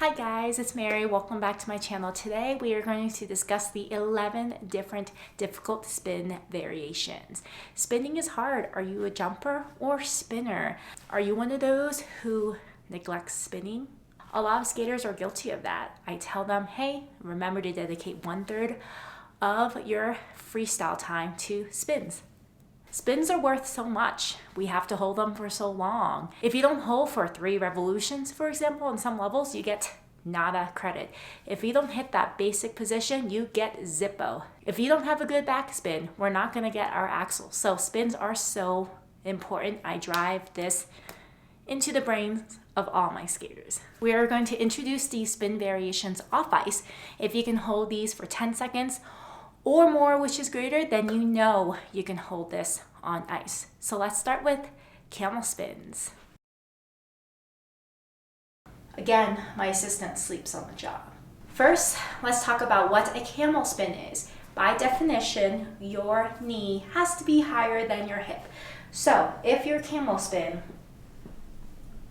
Hi guys, it's Mary. Welcome back to my channel. Today we are going to discuss the 11 different difficult spin variations. Spinning is hard. Are you a jumper or spinner? Are you one of those who neglects spinning? A lot of skaters are guilty of that. I tell them, hey, remember to dedicate 1/3 of your freestyle time to spins. Spins are worth so much. We have to hold them for so long. If you don't hold for 3 revolutions, for example, on some levels, you get nada credit. If you don't hit that basic position, you get zippo. If you don't have a good backspin, we're not gonna get our axle. So spins are so important. I drive this into the brains of all my skaters. We are going to introduce these spin variations off ice. If you can hold these for 10 seconds, or more, which is greater, then you know you can hold this on ice. So let's start with camel spins. Again, my assistant sleeps on the job. First, let's talk about what a camel spin is. By definition, your knee has to be higher than your hip. So if your camel spin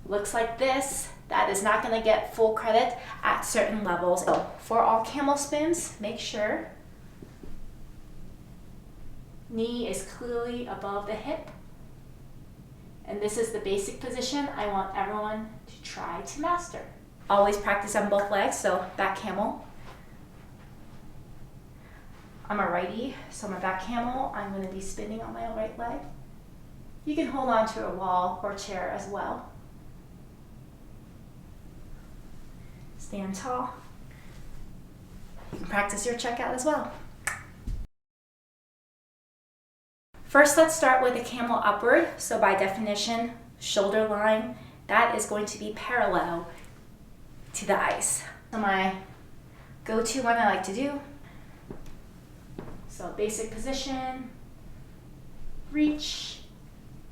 looks like this, that is not gonna get full credit at certain levels. So for all camel spins, make sure knee is clearly above the hip. And this is the basic position I want everyone to try to master. Always practice on both legs, so back camel. I'm a righty, so my back camel, I'm gonna be spinning on my right leg. You can hold on to a wall or chair as well. Stand tall. You can practice your checkout as well. First, let's start with a camel upward. So by definition, shoulder line, that is going to be parallel to the ice. So my go-to one I like to do. So basic position, reach,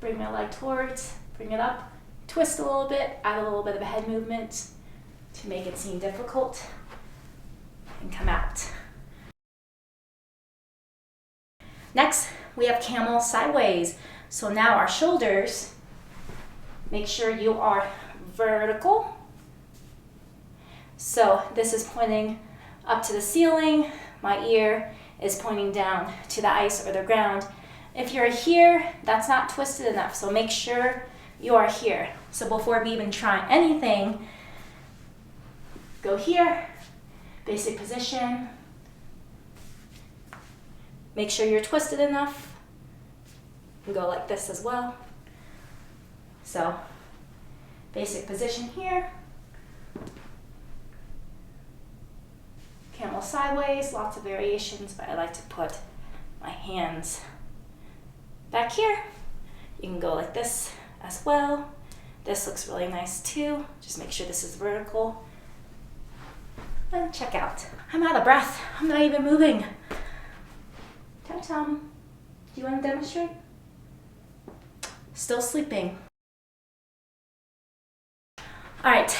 bring my leg towards, bring it up, twist a little bit, add a little bit of a head movement to make it seem difficult, and come out. Next, we have camel sideways. So now our shoulders, make sure you are vertical. So this is pointing up to the ceiling. My ear is pointing down to the ice or the ground. If you're here, that's not twisted enough. So make sure you are here. So before we even try anything, go here, basic position. Make sure you're twisted enough. And go like this as well. So, basic position here. Camel sideways, lots of variations, but I like to put my hands back here. You can go like this as well. This looks really nice too. Just make sure this is vertical. And check out. I'm out of breath. I'm not even moving. Tom, do you want to demonstrate? Still sleeping. All right,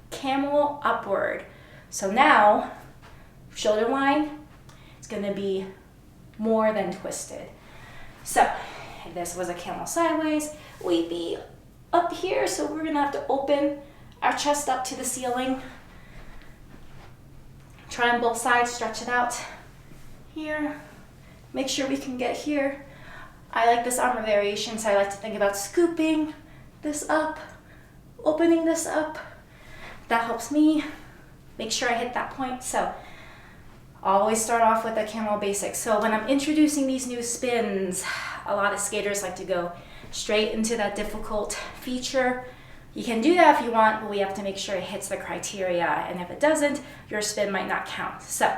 camel upward. So now, shoulder line is going to be more than twisted. So if this was a camel sideways, we'd be up here. So we're going to have to open our chest up to the ceiling. Try on both sides, stretch it out here. Make sure we can get here. I like this armor variation, so I like to think about scooping this up, opening this up. That helps me make sure I hit that point. So always start off with a camel basic. So when I'm introducing these new spins, a lot of skaters like to go straight into that difficult feature. You can do that if you want, but we have to make sure it hits the criteria. And if it doesn't, your spin might not count. So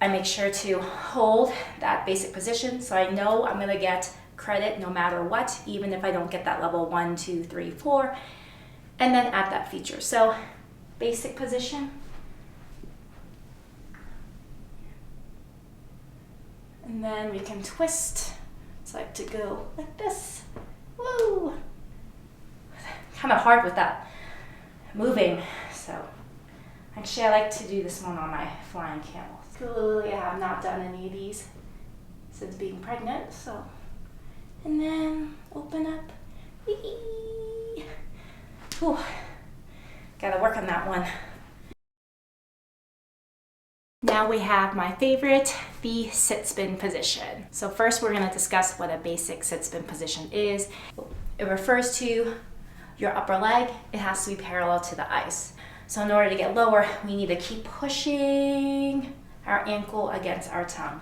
I make sure to hold that basic position so I know I'm gonna get credit no matter what, even if I don't get that level 1, 2, 3, 4, and then add that feature. So basic position. And then we can twist. It's like to go like this. Woo! Kind of hard with that moving, so actually I like to do this one on my flying camel. Clearly I have not done any of these since being pregnant, so. And then open up. Whew. Gotta work on that one. Now we have my favorite, the sit spin position. So first we're going to discuss what a basic sit spin position is. It refers to your upper leg. It has to be parallel to the ice. So in order to get lower, we need to keep pushing our ankle against our tongue.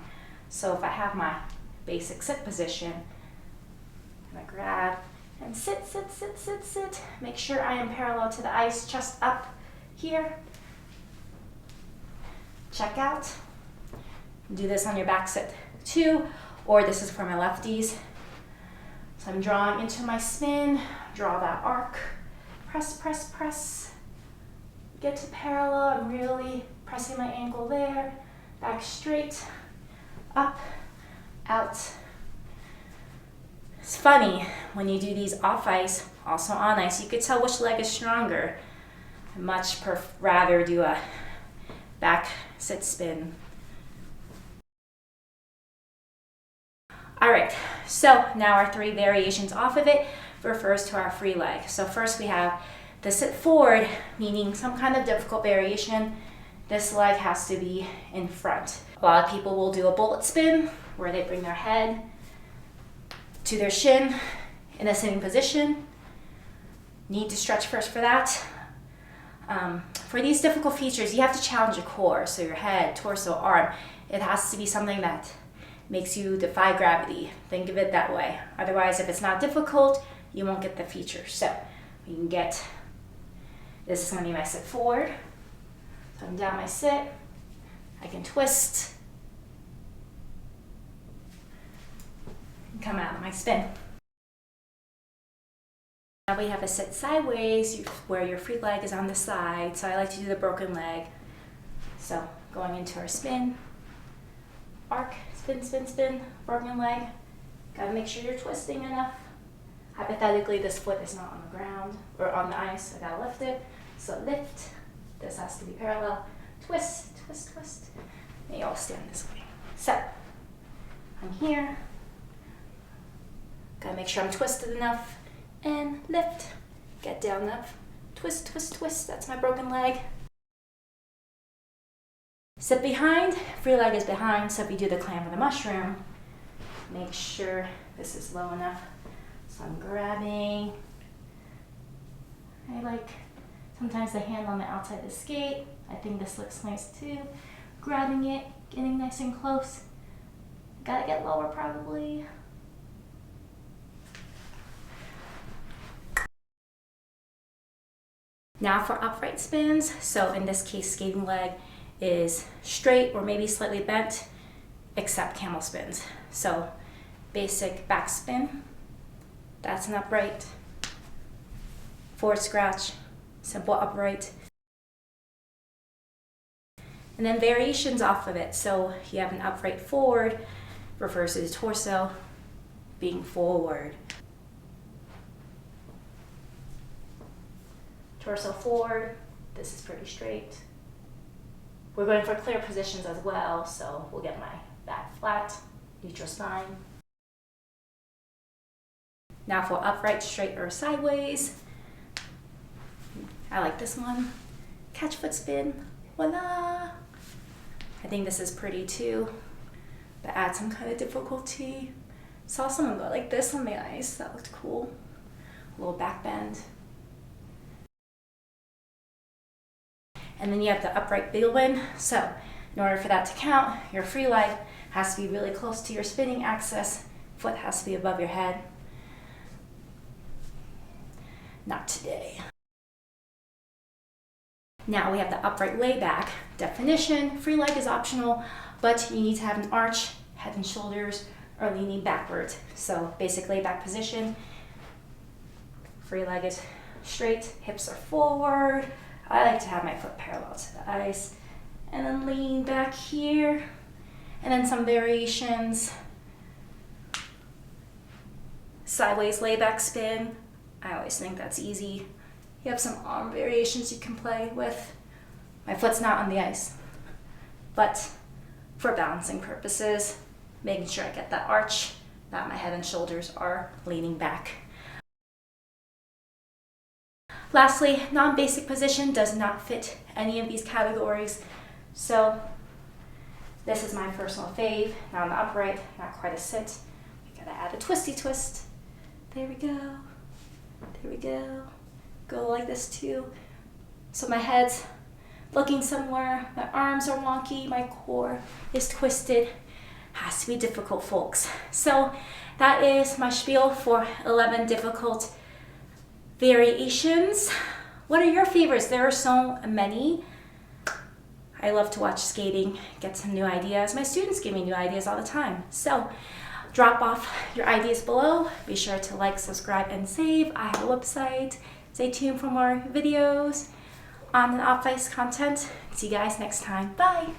So if I have my basic sit position, I'm going to grab and sit, sit, sit, sit, sit. Make sure I am parallel to the ice, chest up here. Check out. Do this on your back sit too, or this is for my lefties. So I'm drawing into my spin, draw that arc, press, press, press. Get to parallel, I'm really pressing my ankle there, back straight, up, out. It's funny, when you do these off ice, also on ice, you could tell which leg is stronger. I much rather do a back sit spin. All right, so now our 3 variations off of it refers to our free leg. So first we have the sit forward, meaning some kind of difficult variation. This leg has to be in front. A lot of people will do a bullet spin where they bring their head to their shin in a sitting position. Need to stretch first for that. For these difficult features, you have to challenge your core, so your head, torso, arm. It has to be something that makes you defy gravity. Think of it that way. Otherwise, if it's not difficult, you won't get the feature. So you can get, this is going to be my sit forward. So I'm down my sit. I can twist and come out of my spin. Now we have a sit sideways where your free leg is on the side. So I like to do the broken leg. So going into our spin, arc, spin, spin, spin, broken leg. Gotta make sure you're twisting enough. Hypothetically, this foot is not on the ground or on the ice. I gotta lift it. So lift. This has to be parallel. Twist, twist, twist. They all stand this way. So I'm here. Gotta make sure I'm twisted enough. And lift, get down enough, twist, twist, twist, that's my broken leg. Sit behind, free leg is behind, so if you do the clam or the mushroom, make sure this is low enough. So I'm grabbing, I like sometimes the hand on the outside of the skate. I think this looks nice too. Grabbing it, getting nice and close. Gotta get lower probably. Now for upright spins, so in this case, skating leg is straight or maybe slightly bent, except camel spins. So basic back spin, that's an upright. Forward scratch, simple upright. And then variations off of it. So you have an upright forward, refers to the torso being forward. Torso forward, this is pretty straight. We're going for clear positions as well, so we'll get my back flat, neutral spine. Now for upright, straight, or sideways, I like this one. Catch foot spin, voila! I think this is pretty too, but add some kind of difficulty. Saw someone go like this on the ice, that looked cool. A little back bend. And then you have the upright Bielwin. So in order for that to count, your free leg has to be really close to your spinning axis. Foot has to be above your head. Not today. Now we have the upright layback. Definition, free leg is optional, but you need to have an arch, head and shoulders are leaning backwards. So basic layback position. Free leg is straight, hips are forward. I like to have my foot parallel to the ice and then lean back here. And then some variations. Sideways layback spin. I always think that's easy. You have some arm variations you can play with. My foot's not on the ice, but for balancing purposes, making sure I get that arch, that my head and shoulders are leaning back. Lastly, non-basic position does not fit any of these categories. So This is my personal fave. Now on the upright, not quite a sit. We gotta add a twisty twist. There we go. There we go. Go like this too. So my head's looking somewhere, my arms are wonky, my core is twisted. Has to be difficult, folks. So that is my spiel for 11 difficult variations. What are your favorites? There are so many. I love to watch skating, get some new ideas. My students give me new ideas all the time. So drop off your ideas below. Be sure to like, subscribe, and save. I have a website. Stay tuned for more videos on and off ice content. See you guys next time. Bye.